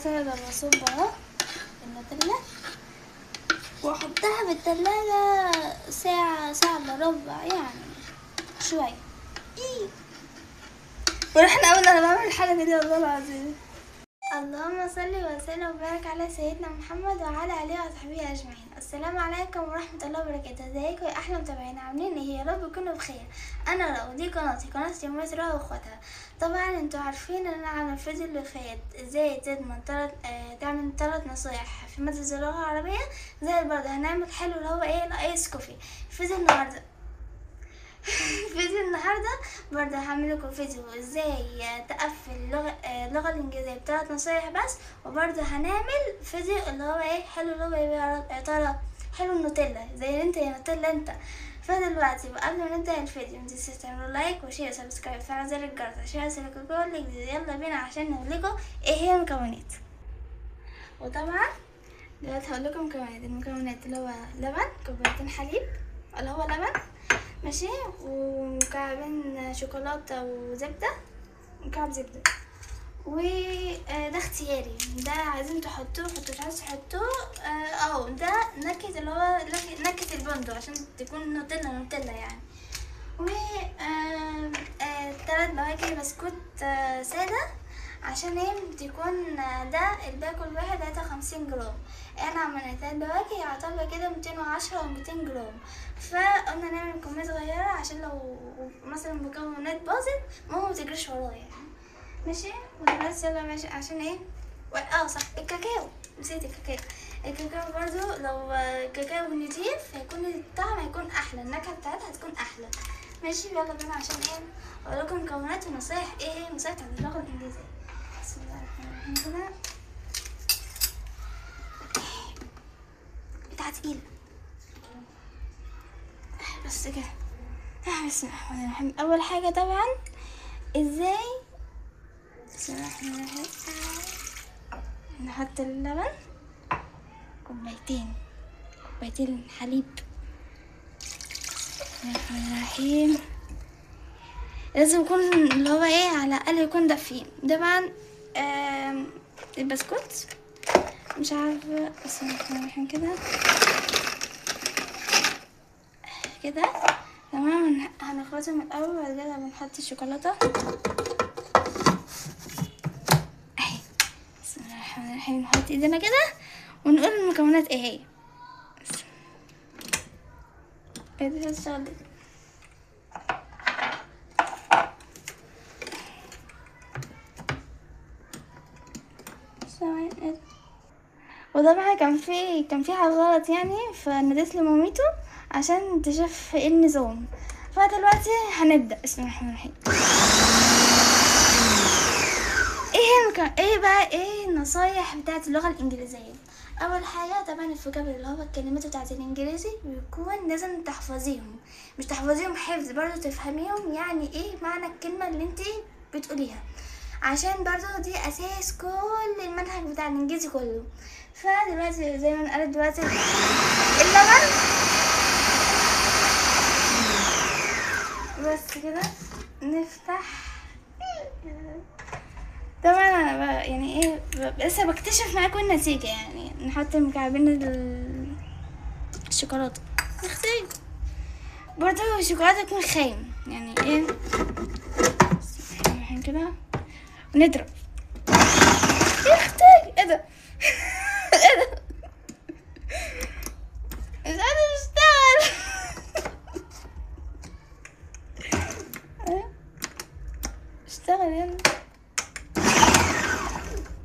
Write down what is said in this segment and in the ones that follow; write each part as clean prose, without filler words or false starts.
دلوقتي انا بصب اهو النوتيلا واحطها بالتلاجة ساعة الا ربع يعني شوية. ورحنا اول انا بعمل الحلقة دي والله العظيم. اللهم صل وسلم وبارك على سيدنا محمد وعلى اله وصحبه اجمعين. السلام عليكم ورحمه الله وبركاته. ازيكم يا احلى متابعين، عاملين ايه؟ يا رب تكونوا بخير. انا رو، دي قناه يوميات رو واخواتها. طبعا انتوا عارفين ان انا عامله الفيديو اللي فات ازاي تضمن تعمل 3 نصايح في ماده اللغه العربيه. زي برضه هنعمل حلو اللي هو ايه الايس كوفي. فيديو النهارده برضه هعمل لكم فيديو ازاي تقفل اللغه الانجليزيه ب3 نصايح بس. وبرضه هنعمل فيديو اللي هو ايه حلو اللي هو يا ترى حلو النوتيلا زي انت يا نوتيلا انت. فدلوقتي قبل ما نبدا الفيديو متنسوش تعملوا لايك وشير وسبسكرايب وفعلوا زر الجرس عشان يوصلكوا كل جديد. يلا بينا عشان نقولكوا ايه هي المكونات. وطبعا دلوقتي هقول لكم المكونات اللي هو لبن، كوبايتين حليب اللي هو لبن ماشي، ومكعبين شوكولاته وزبده، مكعب زبده. وده اختياري، ده عايزين تحطوه مش عايز تحطوه ده نكهة اللي هو نكهة البندق عشان تكون نوتيلا يعني. و 3 بواكي بسكوت سادة عشان ايه تكون ده الباكل واحد 53 جرام. انا عملنا 3 بواكي يعتبر كده 210 و 200 جرام. فقلنا نعمل كمية صغيرة عشان لو مثلا مكونات باظت ماما متجريش ورايا يعني ماشي. ودلوقتي يلا ماشي عشان ايه صح الكاكاو، نسيت الكاكاو برضو. لو كاكاو نضيف هيكون الطعم هيكون احلى، النكهه بتاعتها هتكون احلى ماشي. يلا بينا عشان ايه اقول لكم مكونات ونصايح ايه هي النصايح بتاعت اللغه الانجليزيه. بسم الله الرحمن الرحيم كده بتاعت تقيله بس كده. بسم الله الرحمن الرحيم. اول حاجه طبعا ازاي بسم الله الرحمن الرحيم نحط اللبن كوبايتين حليب. بسم الله الرحمن الرحيم. لازم يكون اللي هو ايه على الاقل يكون دافيين. طبعا البسكوت مش عارفه. بسم الله الرحمن الرحيم كده تمام. هنخلطهم الاول وبعد كده بنحط الشوكولاته اهي. بسم الله الرحمن الرحيم. نحط ايدينا كده ونقول المكونات ايه هي. ايه ده الشغل وطبعا كان في حاجه غلط يعني، فناديت لمامته عشان تشوف ايه النظام. فدلوقتي هنبدا. بسم الله الرحمن الرحيم. ايه النصايح بتاعت اللغه الانجليزيه. اول حاجه طبعا الفوكابل اللي هو الكلمات بتاعت الانجليزي بيكون لازم تحفظيهم، مش تحفظيهم حفظ، برضو تفهميهم يعني ايه معنى الكلمه اللي انت بتقوليها، عشان برضو دي اساس كل المنهج بتاع الانجليزي كله. فدلوقتي زي ما قالت دلوقتي اللبن بس كده نفتح. طبعا انا يعني ايه لسه بكتشف معاكم النتيجة يعني. نحط مكعبين الشوكولاتة نختار برضو الشوكولاتة تكون خايم يعني ايه كده ونضرب. يختار ايه ده ايه ده مش قادر اشتغل. اشتغل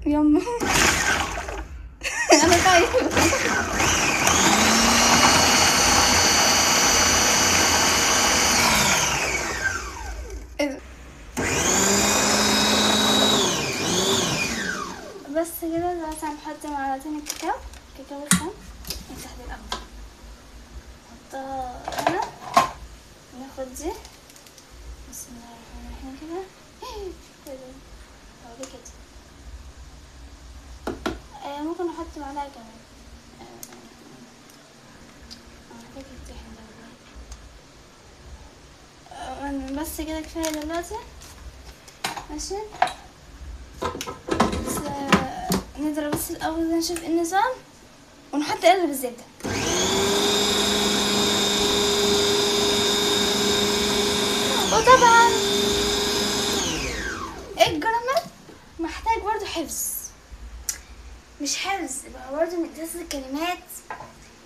يلا انا خايفة. بس كده دلوقتي هنحط معلقتين الكاكاو الخام. نفتح دي الاول نحطها هنا وناخد دي. بسم الله الرحمن الرحيم كده كده ممكن نحط معلقة كمان بس كده كفاية دلوقتي ماشي. بس نضرب بس الاول نشوف النظام ونحط قلب الزبده. وطبعا الجرامر محتاج برضو حفظ، مش حفظ بقى، برضو من اساس الكلمات.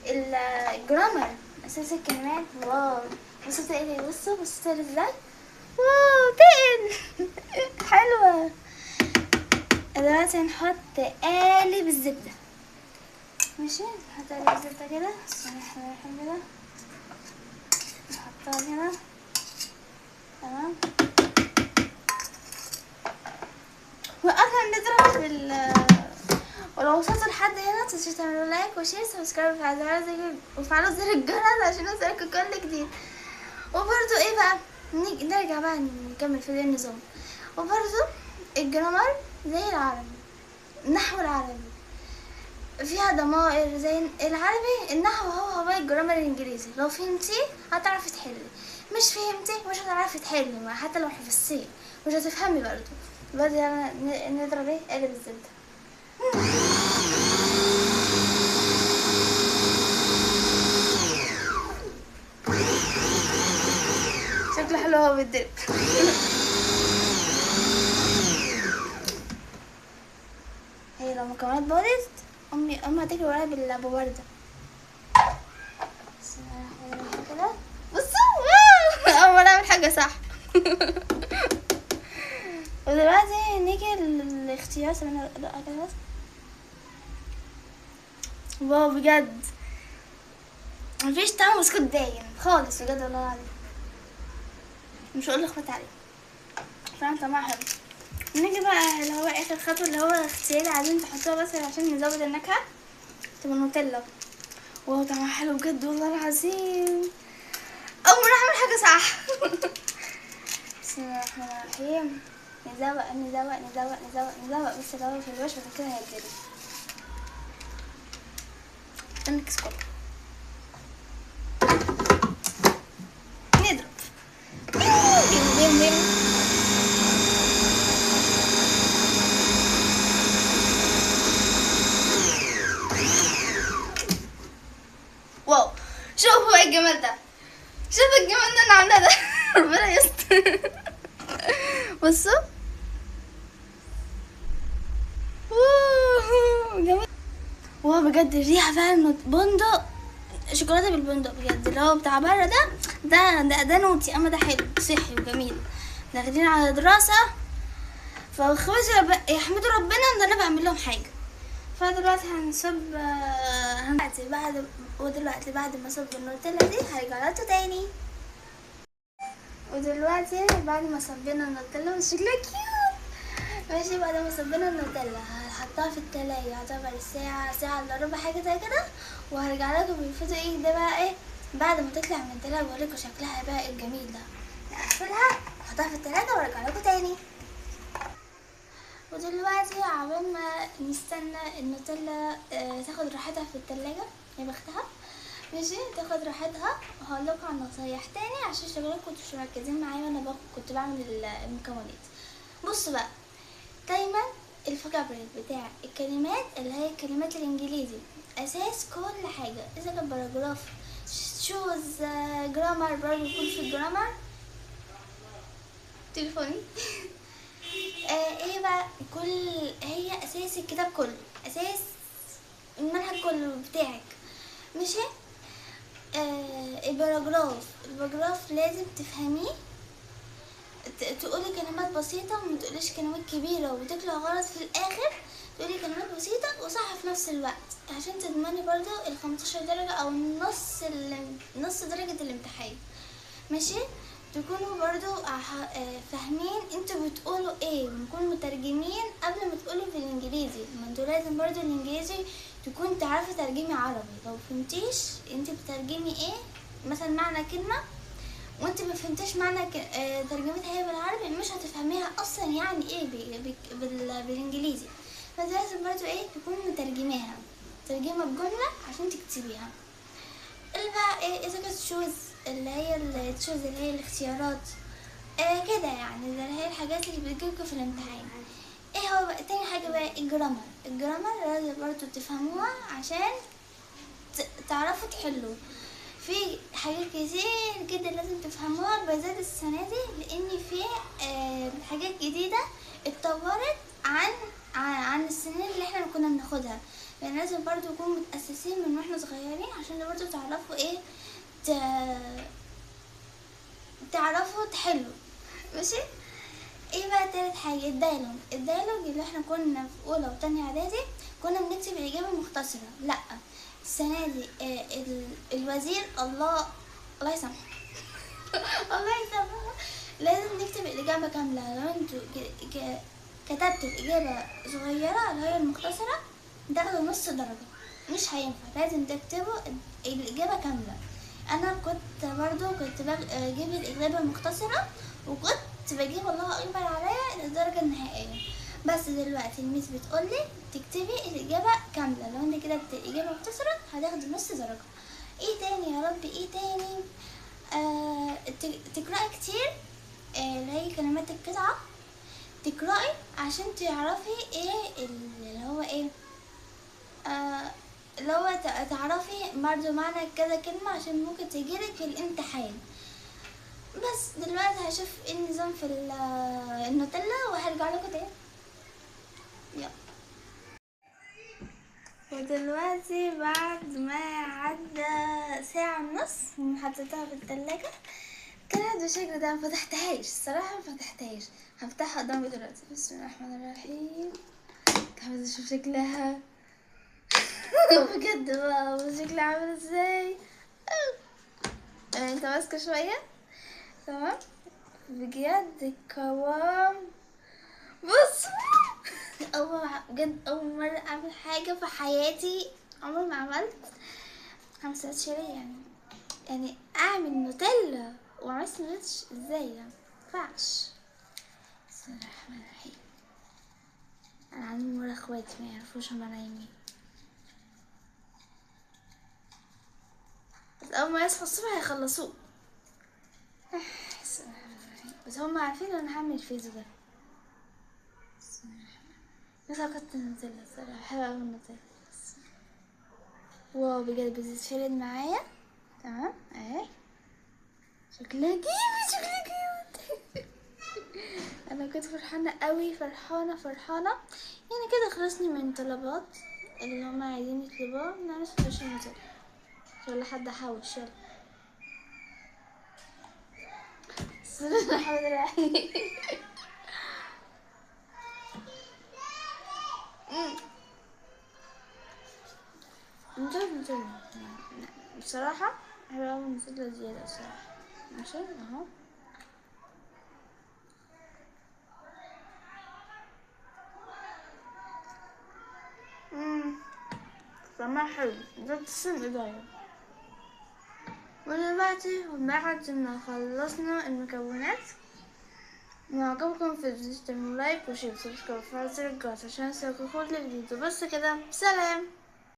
الجرامر اساس الكلمات. واو بصوا تقلي، بصوا تقلي ازاي. واو تقل حلوة. دلوقتي هنحط قالب الزبدة. ماشي نحط قالب الزبدة كده، كده نحطها هنا. تمام. وقبل نضرب ولو وصلتوا لحد هنا متنسوش تعملوا لايك وشير سبسكرايب وفعلوا زر الجرس عشان يوصلكوا كل جديد. وبرضو ايه بقى، نرجع بقى نكمل في النظام. وبرضو الجرامر زي العربي، النحو العربي فيها ضمائر زي العربي. النحو هو الجرامر الانجليزي، لو فهمتيه هتعرفي تحلي، مش فهمتيه مش هتعرفي تحلي، حتى لو حفظتيه مش هتفهمي برضو. دلوقتي نضرب ايه قالب الزبدة. شكله حلو هو بيتضرب. هي لو المكونات باظت امي هتجري ورايا بالبوردة. كده بصوا اول مرة اعمل حاجة صح. ودلوقتي نيجي للاختيار. واو بجد مفيش طعم بسكوت باين خالص بجد والله العظيم، مش هقول لاخواتي عليه فعلا طعمها حلو. نيجي بقى اللي هو اخر خطوه اللي هو اختياري، عايزين تحطوها بس عشان نزود النكهه، تبقى نوتيلا. واو طعمها حلو بجد والله العظيم، اول مره اعمل حاجه صح. بسم الله الرحمن الرحيم. نزوق نزوق نزوق نزوق نزوق بس الاول في الوش وبعد كده هيتضرب. نكس كله نضرب. واو شوفوا ايه الجمال ده، شوفوا الجمال اللي انا عاملاه ده. ربنا يستر. بصوا جمال. واو بجد الريحه فعلا بندق، شوكولاته بالبندق بجد، اللي هو بتاع بره ده نوتي، اما ده حلو صحي وجميل. داخلين على دراسه فاخواتي يحمدوا ربنا ان انا بعمل لهم حاجه. فدلوقتي هنصب ودلوقتي بعد ما صب النوتيلا دي هرجع لكم تاني. ودلوقتي بعد ما صبينا النوتيلا شكلها كيوت. ماشي بعد ما صبينا النوتيلا هحطها في التلاجة يعتبر ساعة الا ربع حاجة زي كده، وهرجع لكم بالفيديو ايه ده بقى ايه بعد ما تطلع من التلاجة بوريكم شكلها بقى الجميل ده. نقفلها نحطها في التلاجة وارجع لكم تاني. ودلوقتي عبال ما نستنى النوتيلا تاخد راحتها في التلاجة، يا بختها. ماشي تاخد راحتها، وهقول لكم على نصايح تاني عشان شغلكم كنتوا مش مركزين معايا وانا كنت بعمل المكونات. بصوا بقى دايما الفوكابولري بتاع الكلمات اللي هي الكلمات الانجليزي اساس كل حاجه، اذا كان باراجراف شوز جرامر برضه يكون في الجرامر. تليفوني. ايه بقى هي اساس الكتاب كله، اساس المنهج كله بتاعك. ماشي الباراجراف لازم تفهميه، تقولي كلمات بسيطة وما تقوليش كلمات كبيرة وتطلع غلط في الآخر، تقولي كلمات بسيطة وصح في نفس الوقت عشان تضمني برضو 15 درجة أو نص درجة الامتحان. ماشي تكونوا برضو فاهمين انتوا بتقولوا ايه، ونكون مترجمين قبل ما تقولوا في الانجليزي. ما انتوا لازم برضو الانجليزي تكون تعرفي ترجمي عربي، لو فهمتيش انت بترجمي ايه مثلا معنى كلمة وانت ما فهمتش معنى ترجمتها هي بالعربي مش هتفهميها اصلا يعني ايه بالانجليزي. فلازم برضو ايه تكون مترجماها ترجمة بجملة عشان تكتبيها. اللي بقى ايه اذا كانت شوز اللي هي الاختيارات كده يعني اللي هي الحاجات اللي بتجيلكوا في الامتحان. ايه هو بقى تاني حاجة بقى؟ الجرامر لازم برضو تفهموها عشان تعرفوا تحلوا. في حاجات كتير جدا لازم تفهموها بالذات السنة دي، لان في حاجات جديدة اتطورت عن السنين اللي احنا كنا بناخدها. يعني لازم برضو نكون متأسسين من واحنا صغيرين عشان برضو تعرفوا ايه، تعرفوا تحلوا. ماشي. ايه بقى تالت حاجة؟ الدايلوج اللي احنا كنا في اولى وتانية اعدادي كنا بنكتب الاجابة مختصرة. لا، السنة دي الوزير الله يسامحه الله يسامحه لازم نكتب الاجابة كاملة. لو انتوا كتبت الاجابة صغيرة اللي هي المختصرة تاخدوا نص درجة، مش هينفع، لازم تكتبوا الاجابة كاملة. انا كنت بجيب الاجابة المختصرة، وكنت بجيب الله اكبر عليا الدرجة النهائية. بس دلوقتي الميس بتقولي تكتبي الاجابة كاملة، لو انت كتبت الاجابة مختصرة هتاخدي نص درجة. ايه تاني يا ربي؟ ايه تاني؟ تقرأي كتير، اللي هي كلمات القطعة، تقرأي عشان تعرفي ايه اللي هو ايه، اللي هو تعرفي برضه معنى كذا كلمة عشان ممكن تجيلك في الامتحان. بس دلوقتي هشوف ايه النظام في النوتيلا وهرجع لكم تاني. يلا. ودلوقتي بعد ما عدى ساعة ونص من حطيتها في التلاجة كانت بالشكل ده، مفتحتهاش الصراحة، مفتحتهاش. هفتحها قدامي دلوقتي. بسم الله الرحمن الرحيم. عايزة اشوف شكلها بجد بقى شكلها عامل ازاي. انت ماسكة شوية تمام. بجد القوام بص بجد اول مرة اعمل حاجة في حياتي، عمري ما عملت خمسة يعني اعمل نوتيلا وعمل سندوتش ازاي؟ يعني مينفعش. بسم الله الرحمن الرحيم. انا عندي ورا اخواتي ما يعرفوش هما نايمين، بس اول ما يصحوا الصبح هيخلصوه. بسم الله الرحمن الرحيم. بس هما عارفين ان انا هعمل فيزو ده. بسم الله الرحمن الرحيم. بس اكلت النوتيلا الصراحة، حلوة اوي النوتيلا. واو بجد بتتفرد معايا تمام اهي. شكلها كيوت انا كنت فرحانه قوي، فرحانه يعني كده. خلصني من طلبات اللي هما عايزين يطلبوها، نعمل سندوتش نوتيلا ولا حد حوش. يلا. بسم الله الرحمن الرحيم. نوتيلا بصراحه حلوه قوي، نوتيلا زياده الصراحه. ماشي اهو. طعمها حلو، ده تسلم ايديا. ودلوقتي بعد ما خلصنا المكونات، لو عجبكم في الفيديو تعملوا لايك وشير وسبسكرايب وفعلوا زر الجرس عشان يوصلكوا كل جديد. وبس كده، سلام.